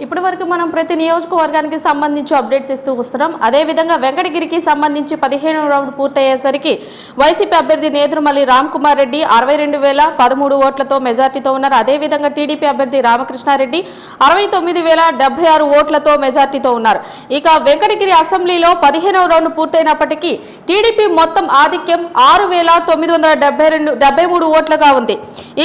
ఇప్పటి వరకు మనం ప్రతి నియోజకవర్గానికి సంబంధించి అప్డేట్స్ ఇస్తూ వస్తున్నాం. అదేవిధంగా వెంకటగిరికి సంబంధించి 15వ రౌండ్ పూర్తయ్యేసరికి వైసీపీ అభ్యర్థి నేదురుమల్లి రామ్ కుమార్ రెడ్డి 62,013 ఓట్లతో మెజార్టీతో ఉన్నారు. అదేవిధంగా టీడీపీ అభ్యర్థి రామకృష్ణారెడ్డి 69,076 ఓట్లతో మెజార్టీతో ఉన్నారు. ఇక వెంకటగిరి అసెంబ్లీలో 15వ రౌండ్ పూర్తయినప్పటికీ టీడీపీ మొత్తం ఆధిక్యం 6,973 ఓట్లుగా ఉంది.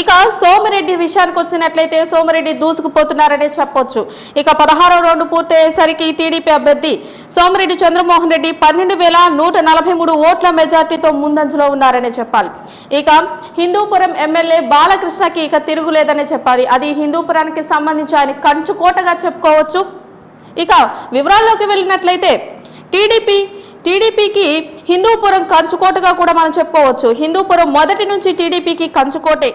ఇక సోమిరెడ్డి విషయానికి వచ్చినట్లయితే సోమిరెడ్డి దూసుకుపోతున్నారనే చెప్పొచ్చు. ఇక 16వ రౌండ్ పూర్తయ్యేసరికి టీడీపీ అభ్యర్థి సోమిరెడ్డి చంద్రమోహన్ రెడ్డి 12,143 ఓట్ల మెజార్టీతో ముందంజలో ఉన్నారనే చెప్పాలి. ఇక హిందూపురం ఎమ్మెల్యే బాలకృష్ణకి ఇక తిరుగులేదనే చెప్పాలి. అది హిందూపురానికి సంబంధించి ఆయన కంచుకోటగా చెప్పుకోవచ్చు. ఇక వివరాల్లోకి వెళ్ళినట్లయితే టీడీపీకి హిందూపురం కంచుకోటగా కూడా మనం చెప్పుకోవచ్చు. హిందూపురం మొదటి నుంచి టీడీపీకి కంచుకోటే.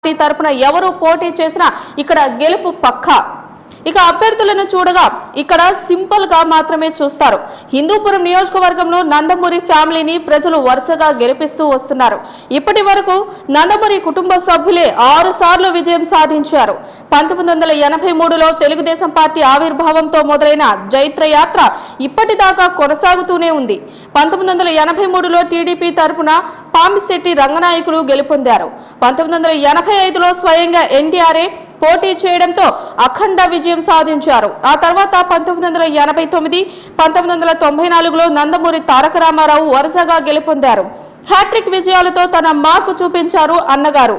తరపున ఎవరు పోటీ చేసినా ఇక్కడ గెలుపు పక్కా. ఇక అభ్యర్థులను చూడగా ఇక్కడ సింపుల్ గా మాత్రమే చూస్తారు. హిందూపురం నియోజకవర్గంలో నందమూరి ఫ్యామిలీని ప్రజలు వరుసగా గెలిపిస్తూ వస్తున్నారు. ఇప్పటి వరకు నందమూరి కుటుంబ సభ్యులే 6 సార్లు విజయం సాధించారు. 1983లో తెలుగుదేశం పార్టీ ఆవిర్భావంతో మొదలైన జైత్ర యాత్ర ఇప్పటిదాకా కొనసాగుతూనే ఉంది. 1983లో టీడీపీ తరపున పామిశెట్టి రంగనాయకులు గెలుపొందారు. 1985లో స్వయంగా ఎన్టీఆర్ఏ పోటీ చేయడంతో అఖండ విజయం సాధించారు. ఆ తర్వాత 1989, 1994లో నందమూరి తారక రామారావు వరుసగా గెలుపొందారు. హ్యాట్రిక్ విజయాలతో తన మార్పు చూపించారు అన్నగారు.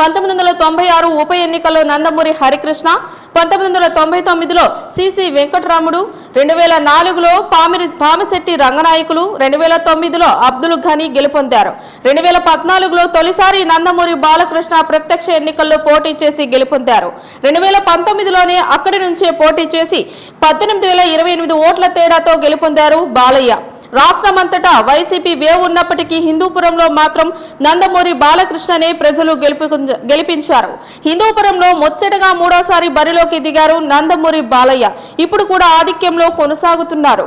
1996 ఉప ఎన్నికల్లో నందమూరి హరికృష్ణ, 1999లో సిసి వెంకటరాముడు, 2004లో పామిశెట్టి రంగనాయకులు, 2009లో అబ్దుల్ ఘనీ గెలుపొందారు. 2014లో తొలిసారి నందమూరి బాలకృష్ణ ప్రత్యక్ష ఎన్నికల్లో పోటీ చేసి గెలుపొందారు. 2019లోనే అక్కడి నుంచే పోటీ చేసి 18,028 ఓట్ల తేడాతో గెలుపొందారు బాలయ్య. రాష్ట్రమంతటా వైసీపీ వేవ్ ఉన్నప్పటికీ హిందూపురంలో మాత్రం నందమూరి బాలకృష్ణనే ప్రజలు గెలిపించారు. హిందూపురంలో ముచ్చటగా 3వ సారి బరిలోకి దిగారు నందమూరి బాలయ్య. ఇప్పుడు కూడా ఆధిక్యంలో కొనసాగుతున్నారు.